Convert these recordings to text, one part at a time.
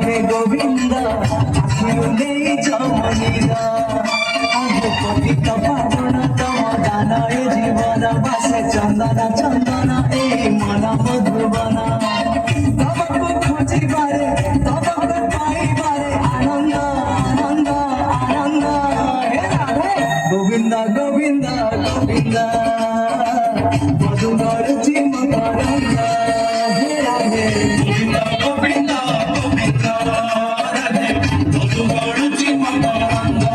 हे गोविंद आखिरुले जमनीरा आगे पतित पावन तम दान ए जीवन बासे चंदन चंदन ए मन मधुबन तबको खोजिबारे तबको पाइबारे आनंद आनंद आनंद हे राधे गोविंद गोविंद गोविंद मधुकर चिम करंद हे राधे गोविंद गोविंद राधे मधुकर चिम करंद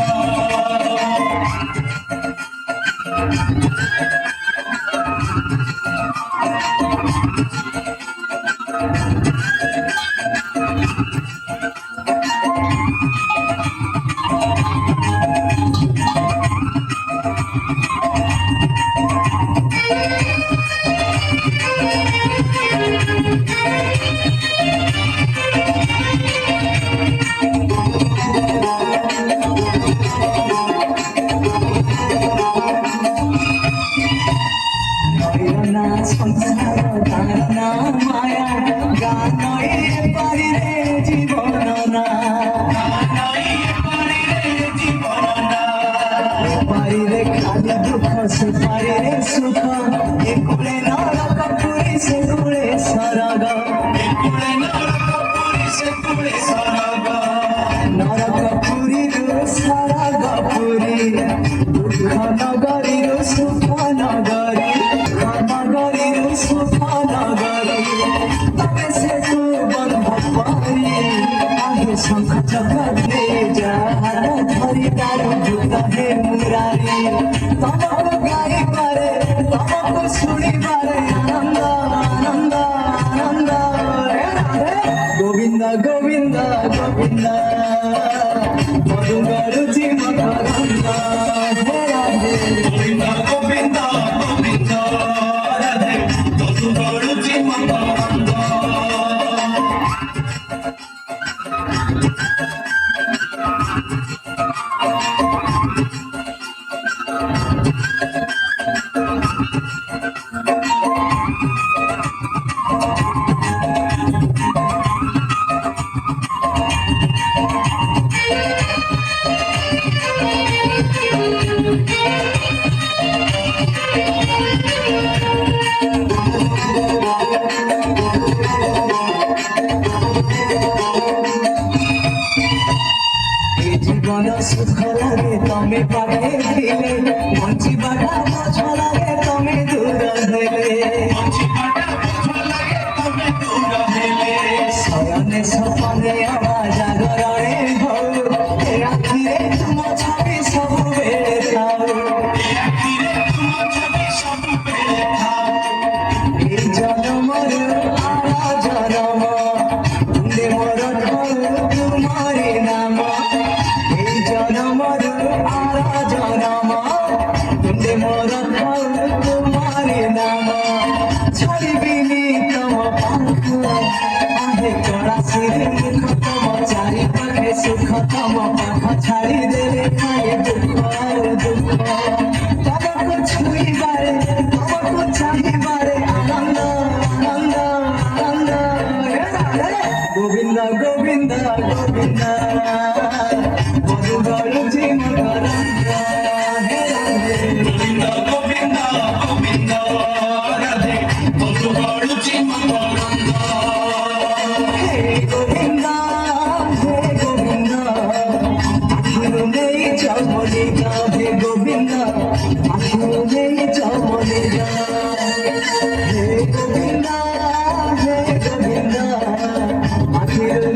संसार तारना माया गानई पारी रे जीवनना पारी रे खाली दुख से पारी रे सुख एकुले नरक पुरी से कुले सरग एकुले नरक पुरी से कुले सरग नरक पुरी रे सरग पुरी दुख नगरी रे सुख नगरी शंख चक्रे जहार धरी दारू जुता हे मुरारी तमको गाई पारे तमको सुनी पारे आनंद आनंद आनंद गोविंद गोविंद गोविंद मधुकर चिम करंद हे राधे गोविंद गोविंद गोविंद राधे मधुकर चिम करंद जीवन सुख लगे तमें पाखे दिले बंचिबाटा मछ लगे तमें दूर हेले शयने सपने आवाज जागरणे हो राखिरे तुम छवि सब बेले थाओ ए जन्मर आरा जन्म तुंदे मोर तुम्हारे नाम तुम्हारे नाम छाड़बिनी तम पाख आहे कड़ा सिरे मुख तम चारि पाखे सुख तम पाख छाड़ी देले खाए दुख दुख तमको छुईबारे तमको चाहिबारे आनंद आनंद आनंद गोविंद गोविंद गोविंद मधुकर चिम